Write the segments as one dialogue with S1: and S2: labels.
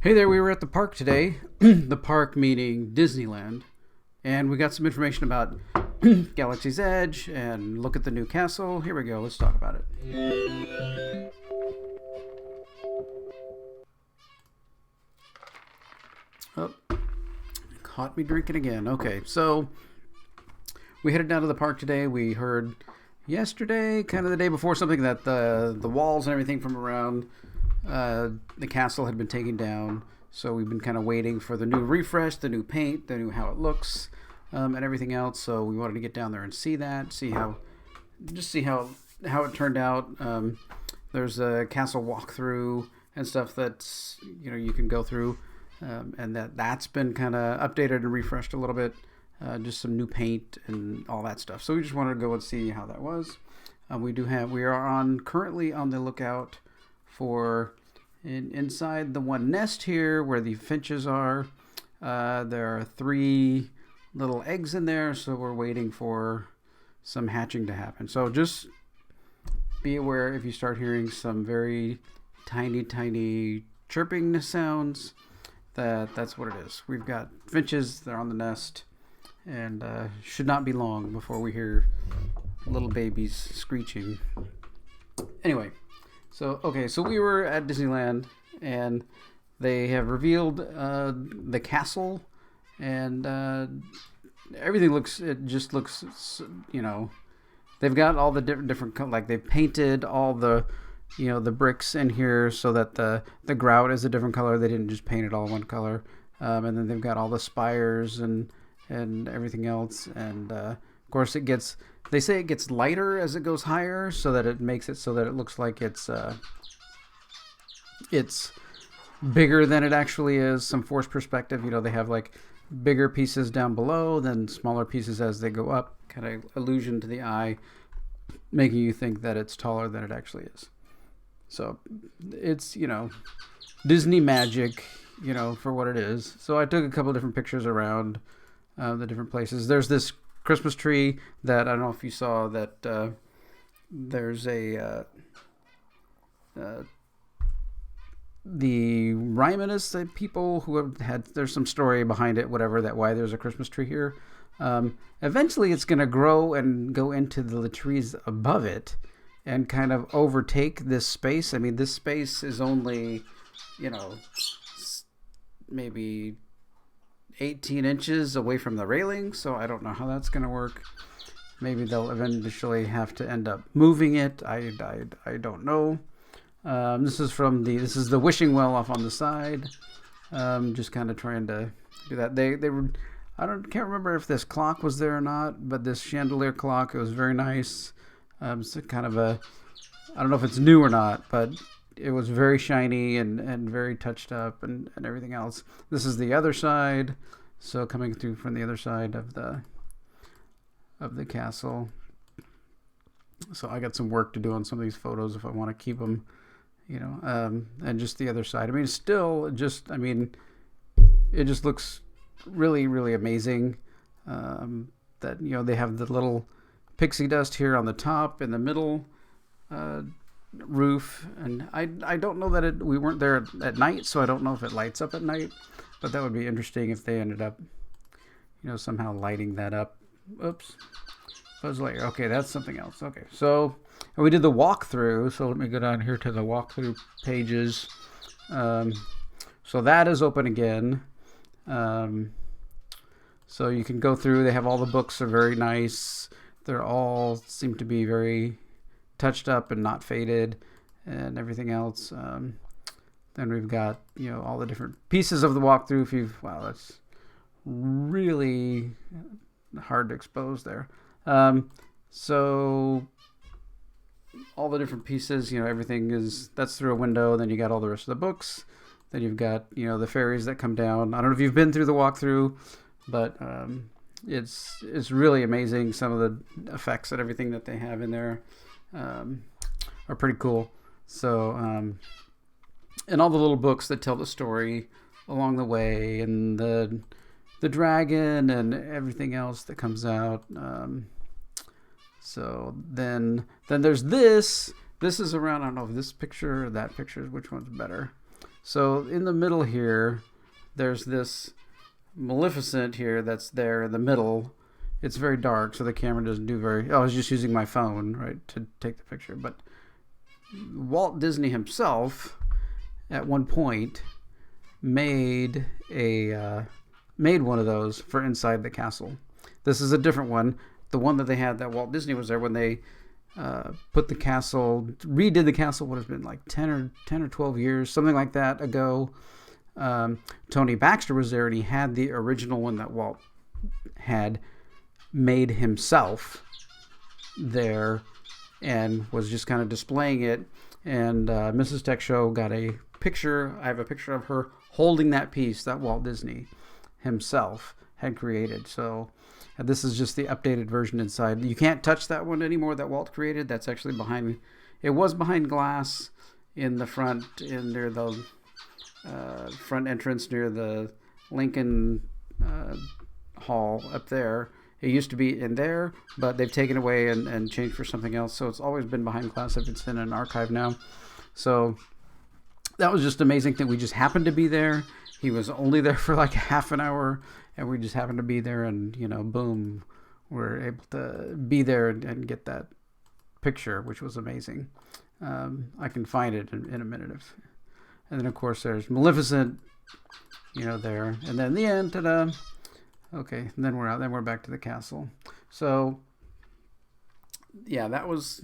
S1: Hey there, we were at the park today. The park meaning Disneyland. And we got some information about Galaxy's Edge and look at the new castle. Here we go, let's talk about it. Oh, caught me drinking again. Okay, so we headed down to the park today. We heard yesterday, kind of the day before, something that the walls and everything from around the castle had been taken down. So we've been kind of waiting for the new refresh, the new paint, the new how it looks, and everything else. So we wanted to get down there and see that, see how it turned out. There's a castle walkthrough and stuff that's you can go through, and that's been kind of updated and refreshed a little bit. Just some new paint and all that stuff. So we just wanted to go and see how that was. We are currently on the lookout for inside the one nest here where the finches are. There are 3 little eggs in there, so we're waiting for some hatching to happen. So just be aware if you start hearing some very tiny chirping sounds, that's what it is. We've got finches, they're on the nest, and should not be long before we hear little babies screeching. Anyway, so we were at Disneyland, and they have revealed the castle, and everything looks. It just looks, they've got all the different like they've painted all the, the bricks in here so that the grout is a different color. They didn't just paint it all one color, and then they've got all the spires and everything else, and of course they say it gets lighter as it goes higher, so that it makes it so that it looks like it's bigger than it actually is. Some forced perspective, they have like bigger pieces down below, then smaller pieces as they go up, kind of illusion to the eye, making you think that it's taller than it actually is. So it's Disney magic, for what it is. So I took a couple different pictures around the different places. There's this Christmas tree that I don't know if you saw that there's the Rymanus, the people who have had, there's some story behind it, whatever, that why there's a Christmas tree here. Eventually it's going to grow and go into the trees above it and kind of overtake this space. I mean, this space is only, maybe 18 inches away from the railing, so I don't know how that's going to work. Maybe they'll eventually have to end up moving it. I don't know. This is the wishing well off on the side. Just kind of trying to do that. They were, can't remember if this clock was there or not, but this chandelier clock, it was very nice. It's kind of I don't know if it's new or not, but it was very shiny and very touched up and everything else. This is the other side, so coming through from the other side of the castle. So I got some work to do on some of these photos if I want to keep them, and just the other side. I mean, it just looks really, really amazing. That they have the little pixie dust here on the top in the middle. Roof, and I don't know that we weren't there at night, so I don't know if it lights up at night, but that would be interesting if they ended up somehow lighting that up. Oops, buzz layer. Okay, that's something else. Okay, so we did the walkthrough, so let me go down here to the walkthrough pages. So that is open again, so you can go through. They have all the books are very nice. They're all seem to be very touched up and not faded and everything else. Then we've got all the different pieces of the walkthrough. That's really hard to expose there. So all the different pieces, everything that's through a window. Then you got all the rest of the books. Then you've got the fairies that come down. I don't know if you've been through the walkthrough, but it's really amazing. Some of the effects and everything that they have in there are pretty cool. So and all the little books that tell the story along the way, and the dragon and everything else that comes out. So then there's this is around, I don't know if this picture or that picture, which one's better. So in the middle here, there's this Maleficent here that's there in the middle. It's very dark, so the camera doesn't do very... Oh, I was just using my phone, right, to take the picture. But Walt Disney himself, at one point, made one of those for inside the castle. This is a different one. The one that they had that Walt Disney was there when they put the castle, redid the castle, would have been like 10 or 12 years, something like that ago. Tony Baxter was there, and he had the original one that Walt had made himself there and was just kind of displaying it. And Mrs. Tech Show got a picture. I have a picture of her holding that piece that Walt Disney himself had created. So this is just the updated version inside. You can't touch that one anymore that Walt created. That's actually behind. It was behind glass in the front, in near the front entrance near the Lincoln Hall up there. It used to be in there, but they've taken away and changed for something else. So it's always been behind glass if it's in an archive now. So that was just amazing that we just happened to be there. He was only there for like half an hour, and we just happened to be there, and, you know, boom, we're able to be there and get that picture, which was amazing. I can find it in a minute. And then, of course, there's Maleficent, you know, there. And then the end, ta-da. Okay, and then we're out. Then we're back to the castle. So, yeah, that was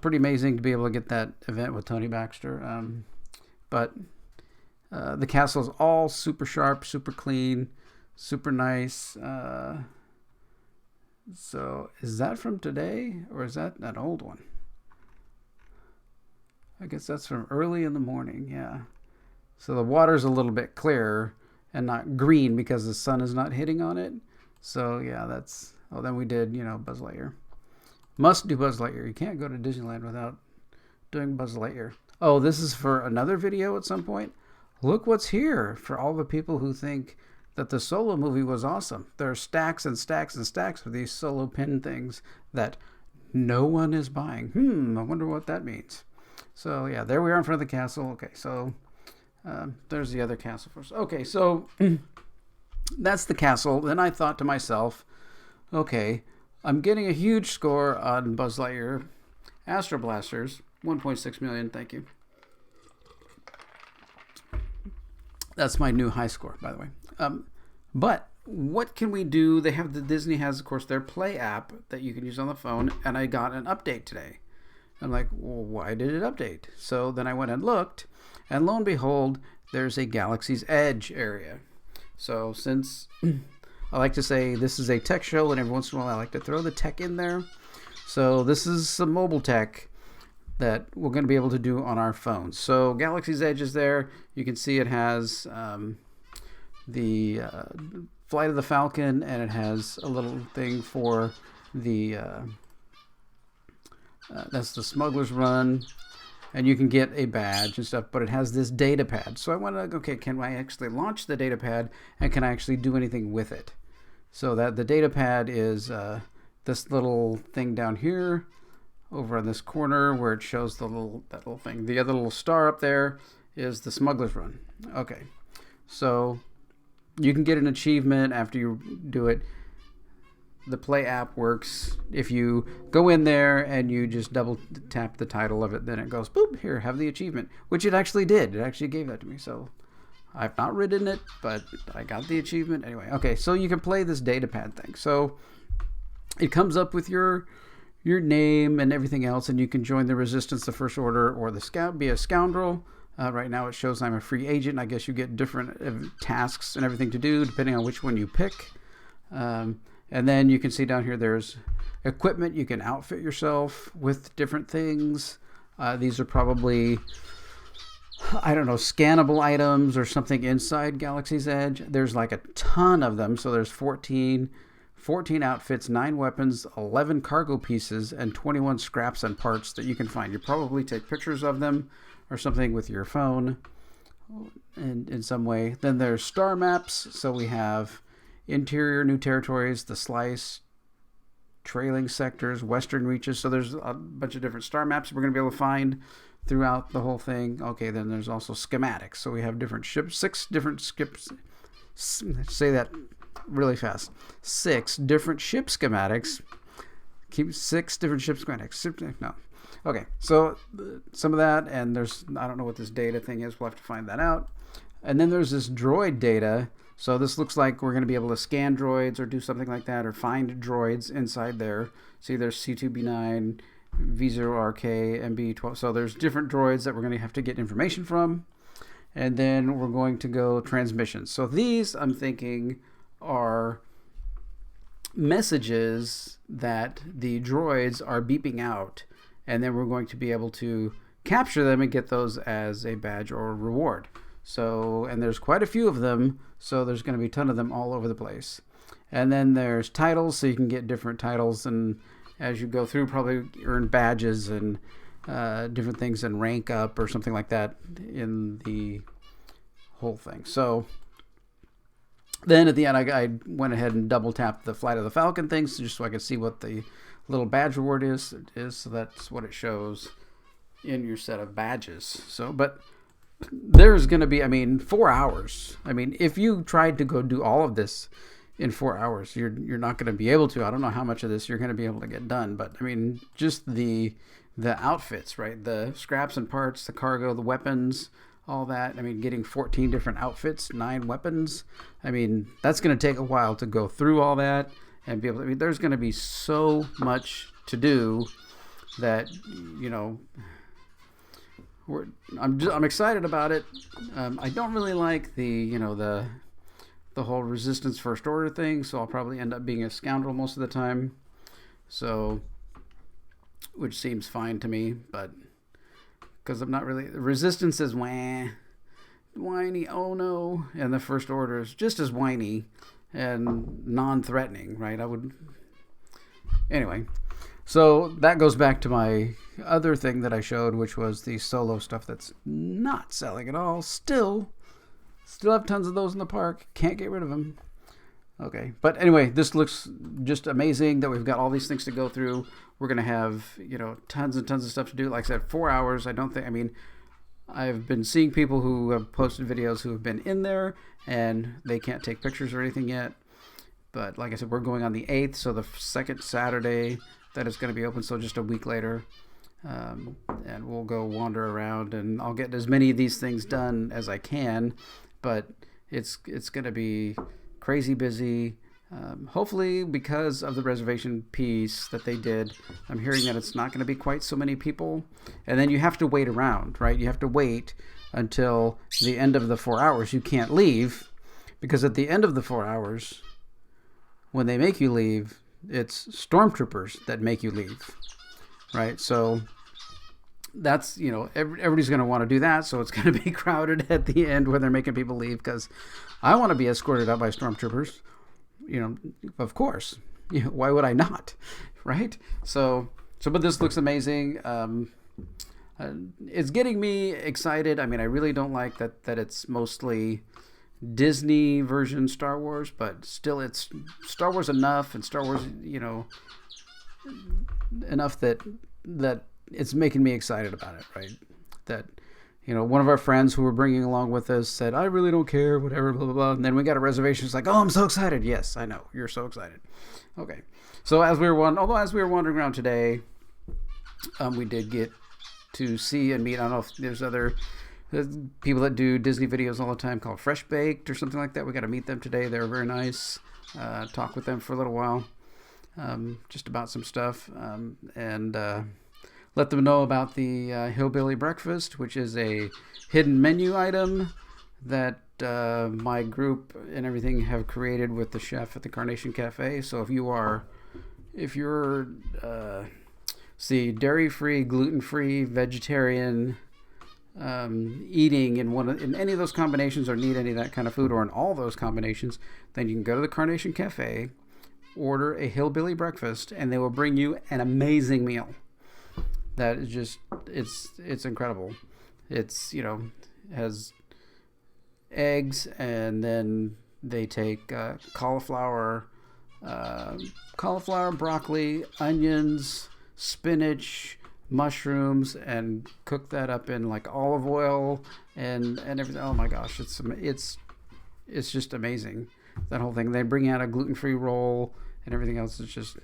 S1: pretty amazing to be able to get that event with Tony Baxter. But the castle is all super sharp, super clean, super nice. So, is that from today, or is that an old one? I guess that's from early in the morning, yeah. So the water's a little bit clearer and not green because the sun is not hitting on it. So, yeah, that's... Oh, then we did, you know, Buzz Lightyear. Must do Buzz Lightyear. You can't go to Disneyland without doing Buzz Lightyear. Oh, this is for another video at some point. Look what's here for all the people who think that the Solo movie was awesome. There are stacks and stacks and stacks of these Solo pin things that no one is buying. I wonder what that means. So, yeah, there we are in front of the castle. Okay, so there's the other castle first. Okay, so that's the castle. Then I thought to myself, okay, I'm getting a huge score on Buzz Lightyear. Astro Blasters, 1.6 million, thank you. That's my new high score, by the way. But what can we do? Disney has, of course, their Play app that you can use on the phone, and I got an update today. I'm like, well, why did it update? So then I went and looked, and lo and behold, there's a Galaxy's Edge area. So since I like to say this is a tech show, and every once in a while I like to throw the tech in there. So this is some mobile tech that we're going to be able to do on our phones. So Galaxy's Edge is there. You can see it has the Flight of the Falcon, and it has a little thing for the... that's the Smuggler's Run, and you can get a badge and stuff, but it has this data pad. So I wanted to, okay, can I actually launch the data pad, and can I actually do anything with it? So that the data pad is this little thing down here, over in this corner where it shows that little thing. The other little star up there is the Smuggler's Run. Okay, so you can get an achievement after you do it. The Play app works if you go in there and you just double tap the title of it, then it goes, boop, here, have the achievement, which it actually did. It actually gave that to me. So I've not ridden it, but I got the achievement anyway. Okay, so you can play this data pad thing. So it comes up with your name and everything else, and you can join the Resistance, the First Order, or the Scout, be a scoundrel. Right now it shows I'm a free agent. I guess you get different tasks and everything to do depending on which one you pick. And then you can see down here there's equipment. You can outfit yourself with different things. These are probably, I don't know, scannable items or something inside Galaxy's Edge. There's like a ton of them. So there's 14 outfits, 9 weapons, 11 cargo pieces, and 21 scraps and parts that you can find. You probably take pictures of them or something with your phone in some way. Then there's star maps. So we have Interior, New Territories, the Slice, Trailing Sectors, Western Reaches. So there's a bunch of different star maps we're going to be able to find throughout the whole thing. Okay, then there's also schematics. So we have different ships, 6 different skips. Say that really fast. 6 different ship schematics. Keep 6 different ship schematics. No. Okay, so some of that, and there's, I don't know what this data thing is. We'll have to find that out. And then there's this droid data. So this looks like we're going to be able to scan droids or do something like that, or find droids inside there. See, there's C2B9, V0RK, MB12. So there's different droids that we're going to have to get information from. And then we're going to go transmissions. So these, I'm thinking, are messages that the droids are beeping out. And then we're going to be able to capture them and get those as a badge or a reward. So, and there's quite a few of them, so there's going to be a ton of them all over the place. And then there's titles, so you can get different titles, and as you go through, probably earn badges and different things and rank up or something like that in the whole thing. So then at the end, I went ahead and double tapped the Flight of the Falcon things just so I could see what the little badge reward is. So that's what it shows in your set of badges. So, but there's going to be, 4 hours. If you tried to go do all of this in 4 hours, you're not going to be able to. I don't know how much of this you're going to be able to get done, but just the outfits, right? The scraps and parts, the cargo, the weapons, all that. Getting 14 different outfits, 9 weapons. That's going to take a while to go through all that and be able to, there's going to be so much to do that, I'm excited about it. I don't really like the whole resistance first order thing, so I'll probably end up being a scoundrel most of the time. So, which seems fine to me, but because I'm not really, resistance is whiny, oh no, and the first order is just as whiny and non-threatening, right? Anyway. So that goes back to my other thing that I showed, which was the solo stuff that's not selling at all. Still have tons of those in the park. Can't get rid of them. Okay. But anyway, this looks just amazing that we've got all these things to go through. We're going to have, tons and tons of stuff to do. Like I said, 4 hours. I've been seeing people who have posted videos who have been in there and they can't take pictures or anything yet. But like I said, we're going on the 8th, so the second Saturday that is going to be open, so just a week later, and we'll go wander around, and I'll get as many of these things done as I can, but it's going to be crazy busy. Hopefully, because of the reservation piece that they did, I'm hearing that it's not going to be quite so many people, and then you have to wait around, right? You have to wait until the end of the 4 hours. You can't leave, because at the end of the 4 hours, when they make you leave, it's stormtroopers that make you leave, right? So that's, everybody's going to want to do that, so it's going to be crowded at the end where they're making people leave, because I want to be escorted out by stormtroopers, of course. Why would I not, right? So but this looks amazing. It's getting me excited. I really don't like that it's mostly Disney version Star Wars, but still it's Star Wars enough, and Star Wars, enough that it's making me excited about it, right? That, one of our friends who we're bringing along with us said, I really don't care, whatever, blah, blah, blah. And then we got a reservation. It's like, oh, I'm so excited. Yes, I know. You're so excited. Okay. So as we were wandering around today, we did get to see and meet, I don't know if there's other people that do Disney videos all the time called Fresh Baked or something like that. We got to meet them today. They were very nice. Talk with them for a little while, just about some stuff, and let them know about the Hillbilly Breakfast, which is a hidden menu item that my group and everything have created with the chef at the Carnation Cafe. So if you're dairy-free, gluten-free, vegetarian, eating in any of those combinations, or need any of that kind of food, or in all those combinations, then you can go to the Carnation Cafe, order a Hillbilly Breakfast, and they will bring you an amazing meal. That is just, it's incredible. It's, has eggs, and then they take cauliflower, broccoli, onions, spinach, mushrooms and cook that up in like olive oil and everything. Oh my gosh, it's just amazing, that whole thing. They bring out a gluten-free roll and everything else. It's just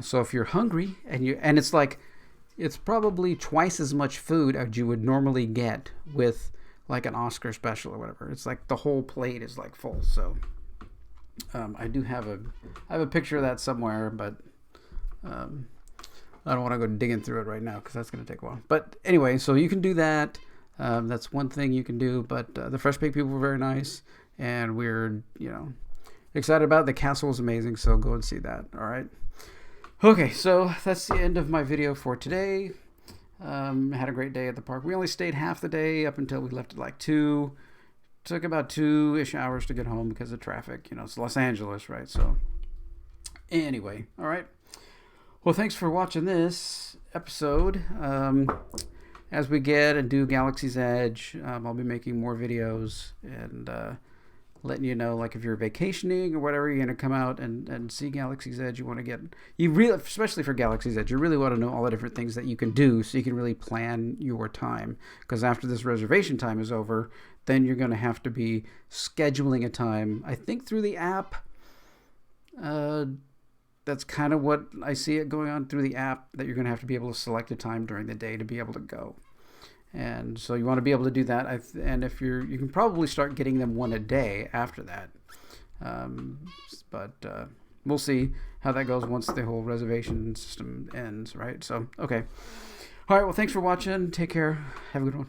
S1: so if you're hungry and it's probably twice as much food as you would normally get with like an Oscar special or whatever. It's like the whole plate is like full. So I have a picture of that somewhere, but I don't want to go digging through it right now because that's going to take a while. But anyway, so you can do that. That's one thing you can do. But the Fresh Baked people were very nice, and we're excited about it. The castle was amazing, so go and see that. All right. Okay, so that's the end of my video for today. Had a great day at the park. We only stayed half the day up until we left at like 2. Took about 2-ish hours to get home because of traffic. It's Los Angeles, right? So anyway, all right. Well, thanks for watching this episode. As we get and do Galaxy's Edge, I'll be making more videos and letting you know, like if you're vacationing or whatever, you're going to come out and see Galaxy's Edge. Especially for Galaxy's Edge, you really want to know all the different things that you can do so you can really plan your time. Because after this reservation time is over, then you're going to have to be scheduling a time, I think through the app. That's kind of what I see it going on through the app, that you're going to have to be able to select a time during the day to be able to go. And so you want to be able to do that. And if you can probably start getting them one a day after that. But we'll see how that goes once the whole reservation system ends, right? So, okay. All right. Well, thanks for watching. Take care. Have a good one.